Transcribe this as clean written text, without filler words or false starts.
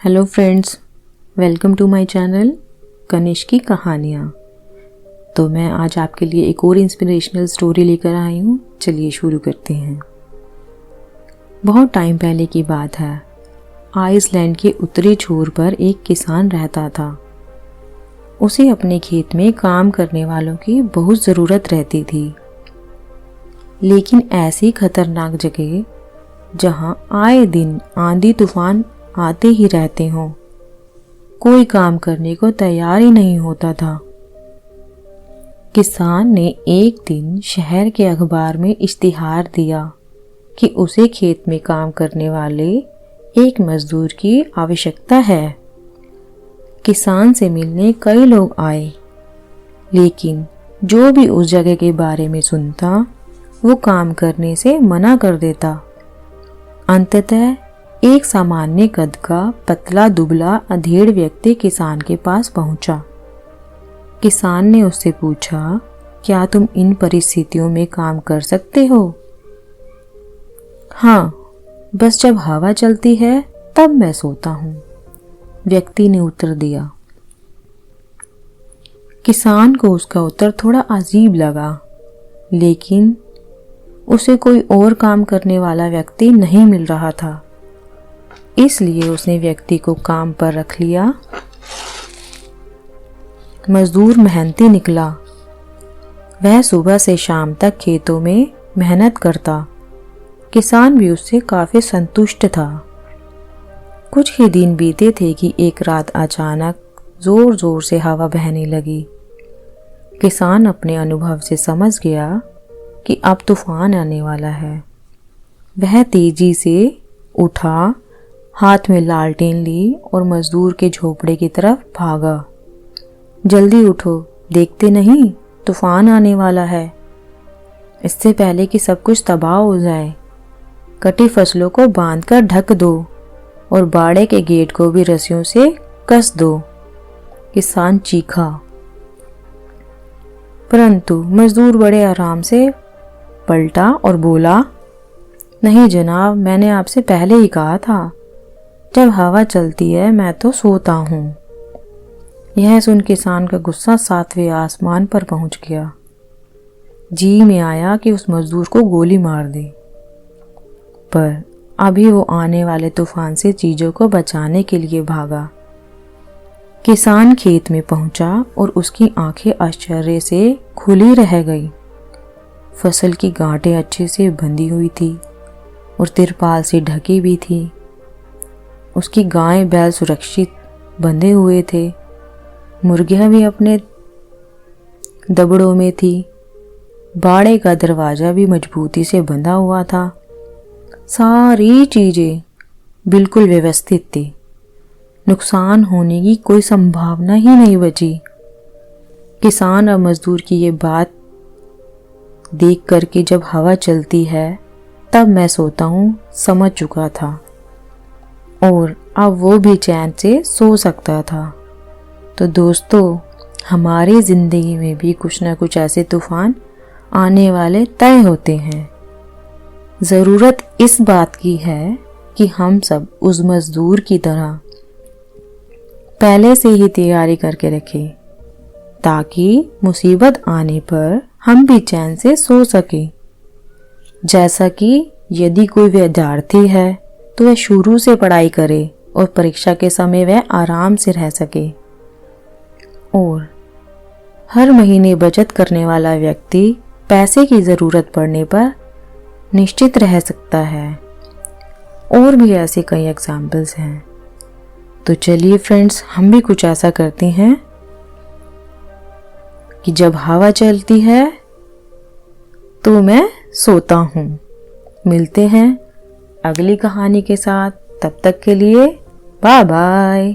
Hello friends, welcome to my channel Kanishk की कहानियाँ। तो मैं आज आपके लिए एक और इंस्पिरेशनल स्टोरी लेकर आई हूँ। चलिए शुरू करते हैं। बहुत टाइम पहले की बात है। आइसलैंड के उत्तरी छोर पर एक किसान रहता था। उसे अपने खेत में काम करने वालों की बहुत ज़रूरत रहती थी, लेकिन ऐसी खतरनाक जगह जहाँ आए दिन आंधी तूफान आते ही रहते हों, कोई काम करने को तैयार ही नहीं होता था। किसान ने एक दिन शहर के अखबार में इश्तिहार दिया कि उसे खेत में काम करने वाले एक मजदूर की आवश्यकता है। किसान से मिलने कई लोग आए, लेकिन जो भी उस जगह के बारे में सुनता वो काम करने से मना कर देता। अंततः एक सामान्य कद का पतला दुबला अधेड़ व्यक्ति किसान के पास पहुंचा। किसान ने उससे पूछा, क्या तुम इन परिस्थितियों में काम कर सकते हो? हाँ, बस जब हवा चलती है तब मैं सोता हूँ, व्यक्ति ने उत्तर दिया। किसान को उसका उत्तर थोड़ा अजीब लगा, लेकिन उसे कोई और काम करने वाला व्यक्ति नहीं मिल रहा था, इसलिए उसने व्यक्ति को काम पर रख लिया। मजदूर मेहनती निकला। वह सुबह से शाम तक खेतों में मेहनत करता। किसान भी उससे काफी संतुष्ट था। कुछ ही दिन बीते थे कि एक रात अचानक जोर जोर से हवा बहने लगी। किसान अपने अनुभव से समझ गया कि अब तूफान आने वाला है। वह तेजी से उठा, हाथ में लालटेन ली और मजदूर के झोपड़े की तरफ भागा। जल्दी उठो, देखते नहीं तूफान आने वाला है। इससे पहले कि सब कुछ तबाह हो जाए, कटी फसलों को बांधकर ढक दो और बाड़े के गेट को भी रस्सियों से कस दो। किसान चीखा, परंतु मजदूर बड़े आराम से पलटा और बोला, नहीं जनाब, मैंने आपसे पहले ही कहा था, जब हवा चलती है मैं तो सोता हूँ। यह सुन किसान का गुस्सा 7वें आसमान पर पहुंच गया। जी में आया कि उस मजदूर को गोली मार दे, पर अभी वो आने वाले तूफान से चीजों को बचाने के लिए भागा। किसान खेत में पहुंचा और उसकी आंखें आश्चर्य से खुली रह गई। फसल की गांठें अच्छे से बंधी हुई थी और तिरपाल से ढकी भी थी। उसकी गायें बैल सुरक्षित बंधे हुए थे। मुर्गियां भी अपने दबड़ों में थी। बाड़े का दरवाजा भी मजबूती से बंधा हुआ था। सारी चीजें बिल्कुल व्यवस्थित थी। नुकसान होने की कोई संभावना ही नहीं बची। किसान और मजदूर की ये बात देख करके जब हवा चलती है तब मैं सोता हूँ समझ चुका था, और अब वो भी चैन से सो सकता था। तो दोस्तों, हमारी जिंदगी में भी कुछ ना कुछ ऐसे तूफान आने वाले तय होते हैं। ज़रूरत इस बात की है कि हम सब उस मजदूर की तरह पहले से ही तैयारी करके रखें, ताकि मुसीबत आने पर हम भी चैन से सो सकें। जैसा कि यदि कोई विद्यार्थी है तो वह शुरू से पढ़ाई करे और परीक्षा के समय वह आराम से रह सके, और हर महीने बचत करने वाला व्यक्ति पैसे की ज़रूरत पड़ने पर निश्चित रह सकता है। और भी ऐसे कई एग्जाम्पल्स हैं। तो चलिए फ्रेंड्स, हम भी कुछ ऐसा करते हैं कि जब हवा चलती है तो मैं सोता हूँ। मिलते हैं अगली कहानी के साथ। तब तक के लिए बाय बाय।